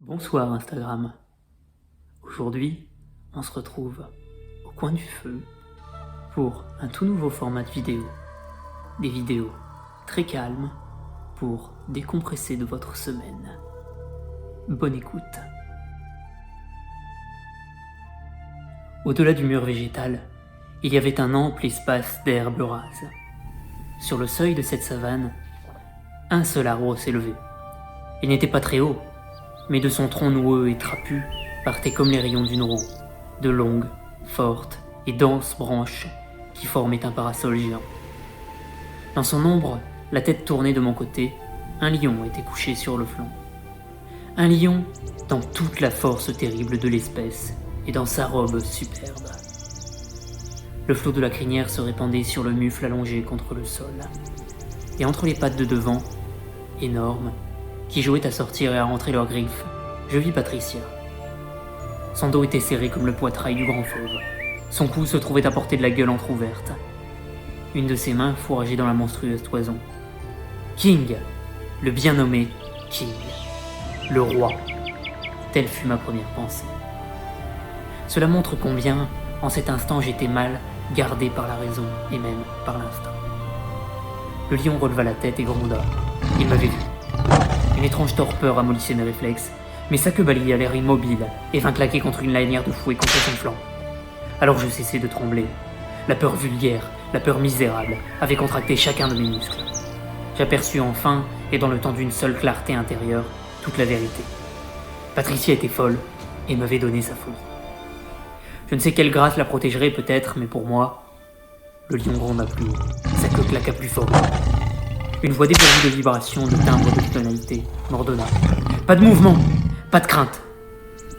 Bonsoir Instagram. Aujourd'hui, on se retrouve au coin du feu pour un tout nouveau format de vidéo. Des vidéos très calmes pour décompresser de votre semaine. Bonne écoute. Au-delà du mur végétal, il y avait un ample espace d'herbe rase. Sur le seuil de cette savane, un seul arbre s'élevait. Il n'était pas très haut, mais de son tronc noueux et trapu partaient comme les rayons d'une roue, de longues, fortes et denses branches qui formaient un parasol géant. Dans son ombre, la tête tournée de mon côté, un lion était couché sur le flanc. Un lion dans toute la force terrible de l'espèce et dans sa robe superbe. Le flot de la crinière se répandait sur le mufle allongé contre le sol. Et entre les pattes de devant, énormes, qui jouaient à sortir et à rentrer leurs griffes, je vis Patricia. Son dos était serré comme le poitrail du grand fauve. Son cou se trouvait à portée de la gueule entr'ouverte. Une de ses mains fourrageait dans la monstrueuse toison. King, le bien nommé King, le roi. Telle fut ma première pensée. Cela montre combien, en cet instant, j'étais mal gardé par la raison et même par l'instinct. Le lion releva la tête et gronda. Il m'avait vu. Une étrange torpeur amollissait mes réflexes, mais sa queue balayait à l'air immobile et vint claquer contre une lanière de fouet contre son flanc. Alors je cessai de trembler. La peur vulgaire, la peur misérable, avait contracté chacun de mes muscles. J'aperçus enfin, et dans le temps d'une seule clarté intérieure, toute la vérité. Patricia était folle et m'avait donné sa folie. Je ne sais quelle grâce la protégerait peut-être, mais pour moi, le lion gronda plus haut, sa queue claqua plus fort. Une voix dépourvue de vibrations, de timbres, de tonalité m'ordonna. Pas de mouvement, pas de crainte.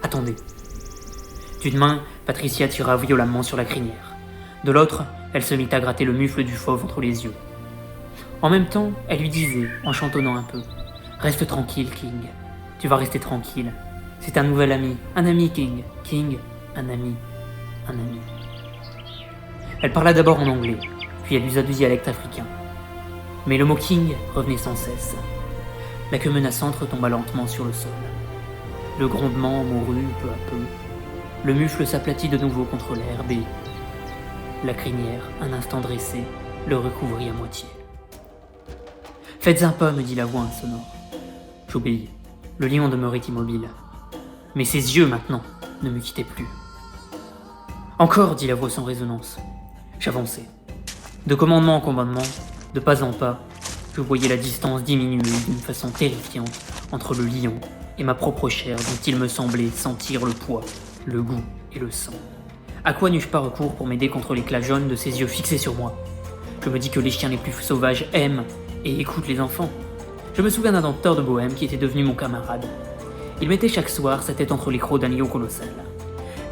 Attendez. D'une main, Patricia tira violemment sur la crinière. De l'autre, elle se mit à gratter le mufle du fauve entre les yeux. En même temps, elle lui disait, en chantonnant un peu, « Reste tranquille, King. Tu vas rester tranquille. C'est un nouvel ami. Un ami, King. King, un ami. Un ami. » Elle parla d'abord en anglais, puis elle usa du dialecte africain. Mais le mot King revenait sans cesse. La queue menaçante retomba lentement sur le sol. Le grondement mourut peu à peu. Le mufle s'aplatit de nouveau contre l'herbe et la crinière, un instant dressée, le recouvrit à moitié. « Faites un pas, me dit la voix insonore. J'obéis. Le lion demeurait immobile. Mais ses yeux, maintenant, ne me quittaient plus. Encore, dit la voix sans résonance. J'avançai. De commandement en commandement, de pas en pas, je voyais la distance diminuer d'une façon terrifiante entre le lion et ma propre chair dont il me semblait sentir le poids, le goût et le sang. À quoi n'eus-je pas recours pour m'aider contre l'éclat jaune de ses yeux fixés sur moi? Je me dis que les chiens les plus sauvages aiment et écoutent les enfants. Je me souviens d'un dompteur de Bohême qui était devenu mon camarade. Il mettait chaque soir sa tête entre les crocs d'un lion colossal.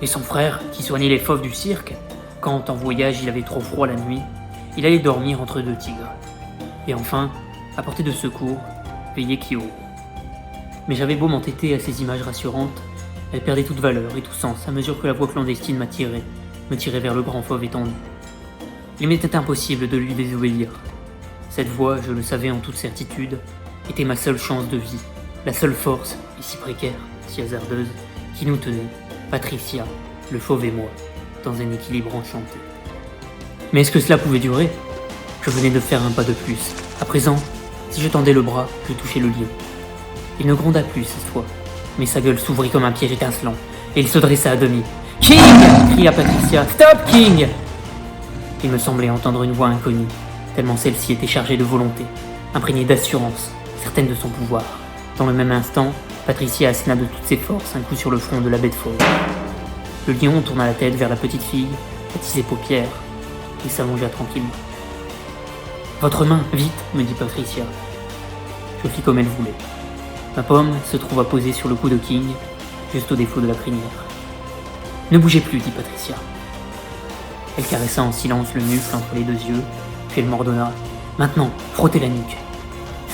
Et son frère, qui soignait les fauves du cirque, quand en voyage il avait trop froid la nuit, il allait dormir entre deux tigres. Et enfin, à portée de secours, veillait Kyo. Mais j'avais beau m'entêter à ces images rassurantes, elles perdaient toute valeur et tout sens à mesure que la voix clandestine me tirait vers le grand fauve étendu. Il m'était impossible de lui désobéir. Cette voix, je le savais en toute certitude, était ma seule chance de vie, la seule force, et si précaire, si hasardeuse, qui nous tenait, Patricia, le fauve et moi, dans un équilibre enchanté. Mais est-ce que cela pouvait durer? Je venais de faire un pas de plus. À présent, si je tendais le bras, je touchais le lion. Il ne gronda plus cette fois, mais sa gueule s'ouvrit comme un piège étincelant, et il se dressa à demi. « King !» cria Patricia. « Stop, King !» Il me semblait entendre une voix inconnue, tellement celle-ci était chargée de volonté, imprégnée d'assurance, certaine de son pouvoir. Dans le même instant, Patricia asséna de toutes ses forces un coup sur le front de la bête fauve. Le lion tourna la tête vers la petite fille, battit ses paupières, et s'allongea tranquillement. « Votre main, vite !» me dit Patricia. Je fis comme elle voulait. Ma paume se trouva posée sur le cou de King, juste au défaut de la crinière. « Ne bougez plus, dit Patricia. » Elle caressa en silence le mufle entre les deux yeux, puis elle m'ordonna. « Maintenant, frottez la nuque. »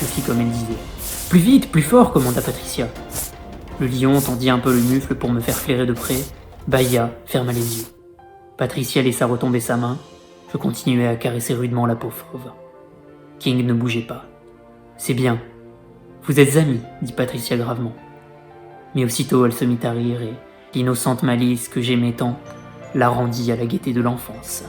Je fis comme elle disait. « Plus vite, plus fort !» commanda Patricia. Le lion tendit un peu le mufle pour me faire flairer de près, bâilla, ferma les yeux. Patricia laissa retomber sa main. Je continuai à caresser rudement la peau fauve. King ne bougeait pas. « C'est bien. Vous êtes amis, dit Patricia gravement. Mais aussitôt elle se mit à rire, et l'innocente malice que j'aimais tant la rendit à la gaieté de l'enfance.